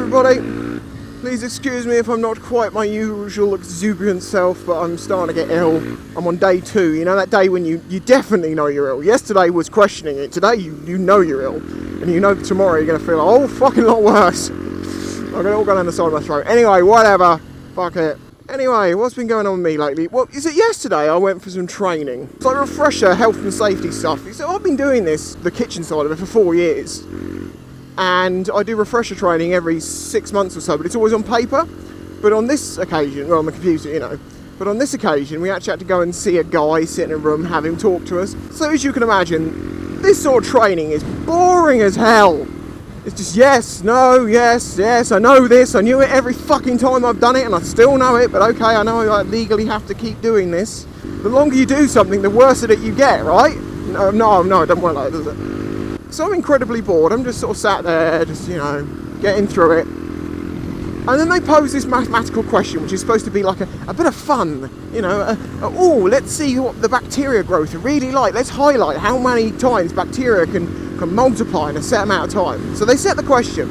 everybody. Please excuse me if I'm not quite my usual exuberant self, but I'm starting to get ill. I'm on day 2. You know that day when you definitely know you're ill. Yesterday was questioning it. Today you know you're ill. And you know that tomorrow you're going to feel a whole fucking lot worse. I'm going to all go down the side of my throat. Anyway, whatever. Fuck it. Anyway, what's been going on with me lately? Well, is it yesterday I went for some training? It's like refresher, health and safety stuff. So I've been doing this, the kitchen side of it, for 4 years. And I do refresher training every 6 months or so, but it's always on paper. But on this occasion, well, on the computer, you know. But on this occasion, we actually had to go and see a guy, sit in a room, have him talk to us. So as you can imagine, this sort of training is boring as hell. It's just yes, no, yes, yes, I know this, I knew it every fucking time I've done it, and I still know it, but okay, I know I legally have to keep doing this. The longer you do something, the worse at it you get, right? No, it doesn't work like that, does it? So I'm incredibly bored. I'm just sort of sat there, just, you know, getting through it. And then they pose this mathematical question, which is supposed to be like a bit of fun, you know. Oh, let's see what the bacteria growth are really like. Let's highlight how many times bacteria can multiply in a set amount of time. So they set the question: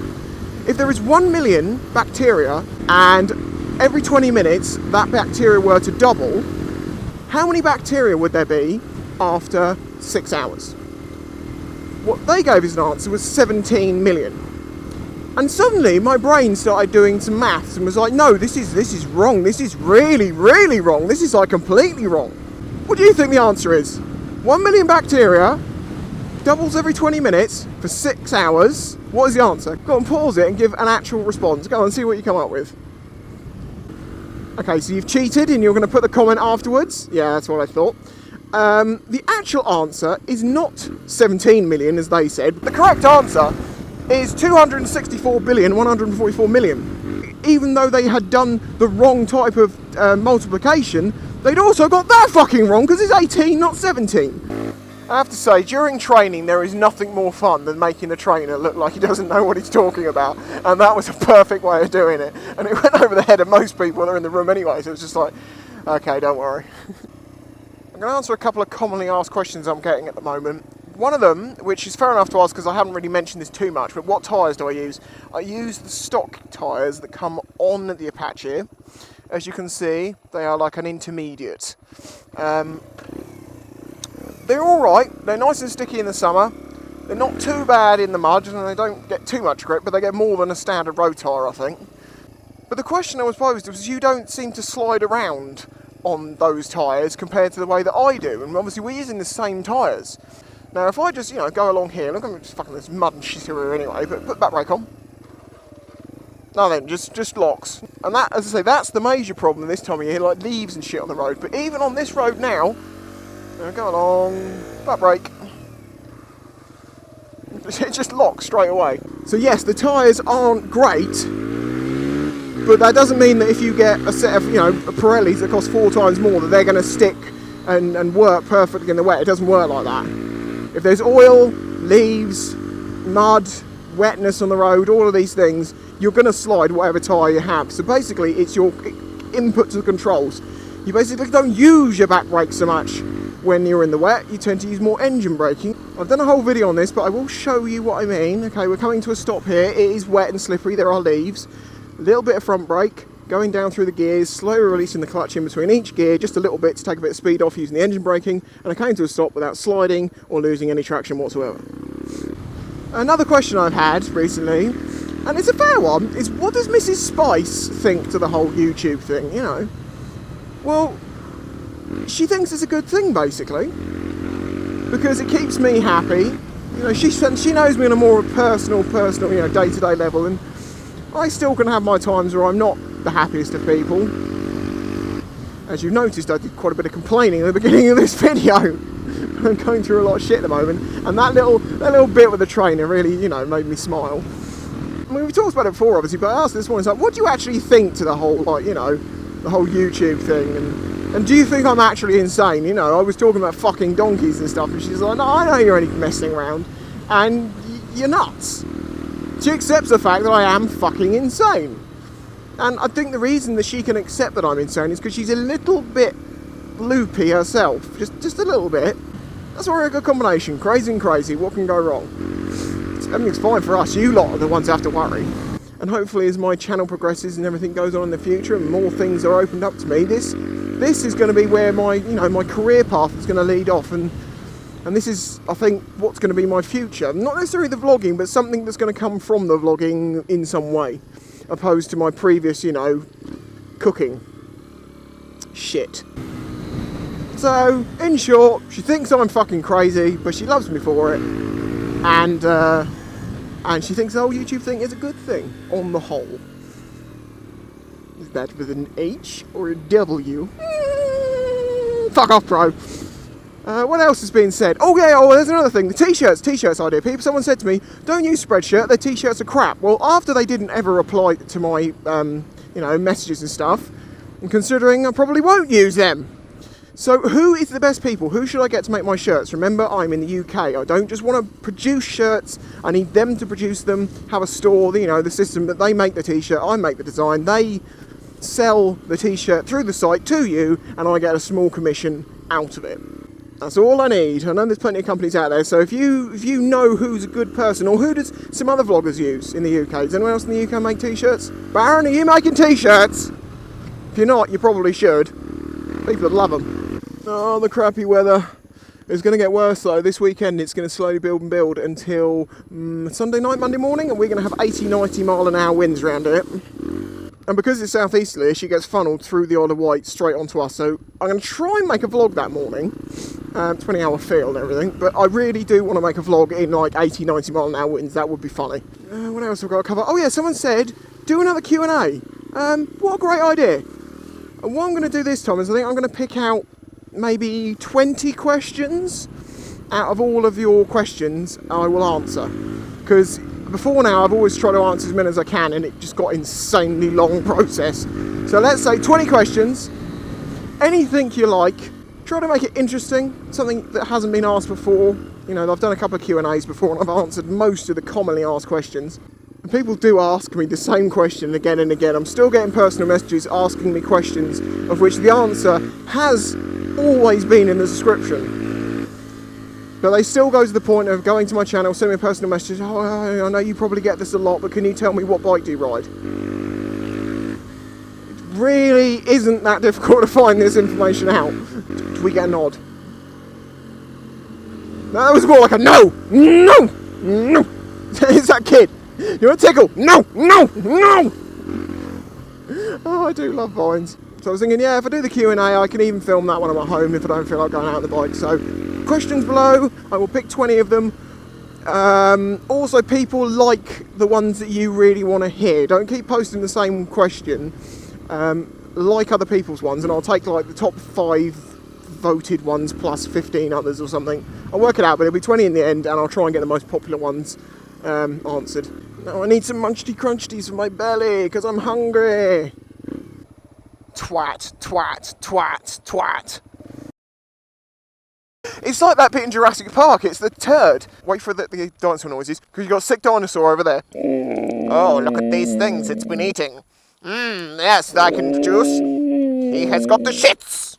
if there is 1 million bacteria and every 20 minutes that bacteria were to double, how many bacteria would there be after 6 hours? What they gave as an answer was 17 million. And suddenly my brain started doing some maths and was like, no, this is wrong. This is really, really wrong. This is like completely wrong. What do you think the answer is? 1 million bacteria doubles every 20 minutes for 6 hours. What is the answer? Go and pause it and give an actual response. Go and see what you come up with. Okay, so you've cheated and you're going to put the comment afterwards. Yeah, that's what I thought. The actual answer is not 17 million, as they said. The correct answer is 264,144,000,000. Even though they had done the wrong type of multiplication, they'd also got that fucking wrong, because it's 18, not 17. I have to say, during training, there is nothing more fun than making the trainer look like he doesn't know what he's talking about. And that was a perfect way of doing it. And it went over the head of most people that are in the room anyway, so it's just like, okay, don't worry. I'm going to answer a couple of commonly asked questions I'm getting at the moment. One of them, which is fair enough to ask because I haven't really mentioned this too much, but what tyres do I use? I use the stock tyres that come on the Apache. As you can see, they are like an intermediate. They're alright, they're nice and sticky in the summer. They're not too bad in the mud, and they don't get too much grip, but they get more than a standard road tyre, I think. But the question I was posed was, you don't seem to slide around on those tyres compared to the way that I do, and obviously we're using the same tyres. Now if I just, you know, go along here, look, I'm just fucking this mud and shit here anyway, but put back brake on. No then, just locks. And that, as I say, that's the major problem this time of year, like leaves and shit on the road. But even on this road now, go along, back brake. It just locks straight away. So yes, the tyres aren't great, but that doesn't mean that if you get a set of, you know, Pirellis that cost 4 times more, that they're going to stick and work perfectly in the wet. It doesn't work like that. If there's oil, leaves, mud, wetness on the road, all of these things, you're going to slide whatever tyre you have. So basically, it's your input to the controls. You basically don't use your back brake so much when you're in the wet. You tend to use more engine braking. I've done a whole video on this, but I will show you what I mean. Okay, we're coming to a stop here. It is wet and slippery. There are leaves. A little bit of front brake, going down through the gears, slowly releasing the clutch in between each gear, just a little bit to take a bit of speed off using the engine braking, and I came to a stop without sliding or losing any traction whatsoever. Another question I've had recently, and it's a fair one, is what does Mrs. Spice think to the whole YouTube thing, you know? Well, she thinks it's a good thing, basically, because it keeps me happy. You know, she knows me on a more personal, you know, day-to-day level, and I still can have my times where I'm not the happiest of people. As you've noticed, I did quite a bit of complaining at the beginning of this video. I'm going through a lot of shit at the moment, and that little bit with the trainer really, you know, made me smile. I mean, we've talked about it before, obviously, but I asked this morning, like, what do you actually think to the whole, like, you know, the whole YouTube thing, and do you think I'm actually insane? You know, I was talking about fucking donkeys and stuff, and she's like, no, I know you're only messing around, and you're nuts. She accepts the fact that I am fucking insane. And I think the reason that she can accept that I'm insane is because she's a little bit loopy herself. Just a little bit. That's a very good combination. Crazy and crazy. What can go wrong? Everything's fine for us. You lot are the ones who have to worry. And hopefully as my channel progresses and everything goes on in the future and more things are opened up to me, this is going to be where my, you know, my career path is going to lead off, and this is, I think, what's going to be my future. Not necessarily the vlogging, but something that's going to come from the vlogging in some way, opposed to my previous, you know, cooking shit. So, in short, she thinks I'm fucking crazy, but she loves me for it, and she thinks the whole YouTube thing is a good thing, on the whole. Is that with an H or a W? Fuck off, bro. What else has been said? Oh yeah, there's another thing, the t-shirts idea. Someone said to me, don't use Spreadshirt, their t-shirts are crap. Well, after they didn't ever reply to my, you know, messages and stuff, and considering I probably won't use them. So who is the best people? Who should I get to make my shirts? Remember, I'm in the UK. I don't just want to produce shirts. I need them to produce them, have a store, you know, the system that they make the t-shirt, I make the design, they sell the t-shirt through the site to you, and I get a small commission out of it. That's all I need. I know there's plenty of companies out there, so if you know who's a good person, or who does some other vloggers use in the UK? Does anyone else in the UK make t-shirts? Baron, are you making t-shirts? If you're not, you probably should. People would love them. Oh, the crappy weather is going to get worse though. This weekend it's going to slowly build and build until Sunday night, Monday morning, and we're going to have 80-90 mile an hour winds around it. And because it's southeasterly, she gets funneled through the Isle of Wight straight onto us. So I'm going to try and make a vlog that morning, 20-hour field and everything. But I really do want to make a vlog in like 80-90 mile an hour winds. That would be funny. What else have I got to cover? Oh yeah, someone said do another Q&A. What a great idea. And what I'm going to do this time is I think I'm going to pick out maybe 20 questions out of all of your questions I will answer, because before now I've always tried to answer as many as I can and it just got insanely long process. So let's say 20 questions, anything you like, try to make it interesting, something that hasn't been asked before. You know, I've done a couple of Q&As before and I've answered most of the commonly asked questions. And people do ask me the same question again and again. I'm still getting personal messages asking me questions of which the answer has always been in the description, but they still go to the point of going to my channel, send me a personal message. Oh, I know you probably get this a lot, but can you tell me what bike do you ride? It really isn't that difficult to find this information out. Do we get a nod? No, that was more like a no. It's that kid. You want a tickle? No. Oh, I do love vines. So I was thinking, yeah, if I do the Q&A, I can even film that when I'm at home if I don't feel like going out on the bike. So, questions below, I will pick 20 of them. Also, people like the ones that you really want to hear. Don't keep posting the same question. Like other people's ones, and I'll take like the top 5 voted ones plus 15 others or something. I'll work it out, but it'll be 20 in the end, and I'll try and get the most popular ones answered. Now I need some munchy crunchies for my belly, because I'm hungry. Twat. It's like that bit in Jurassic Park, it's the turd. Wait for the dinosaur noises, because you've got a sick dinosaur over there. Oh, look at these things it's been eating. Yes, I can juice. He has got the shits.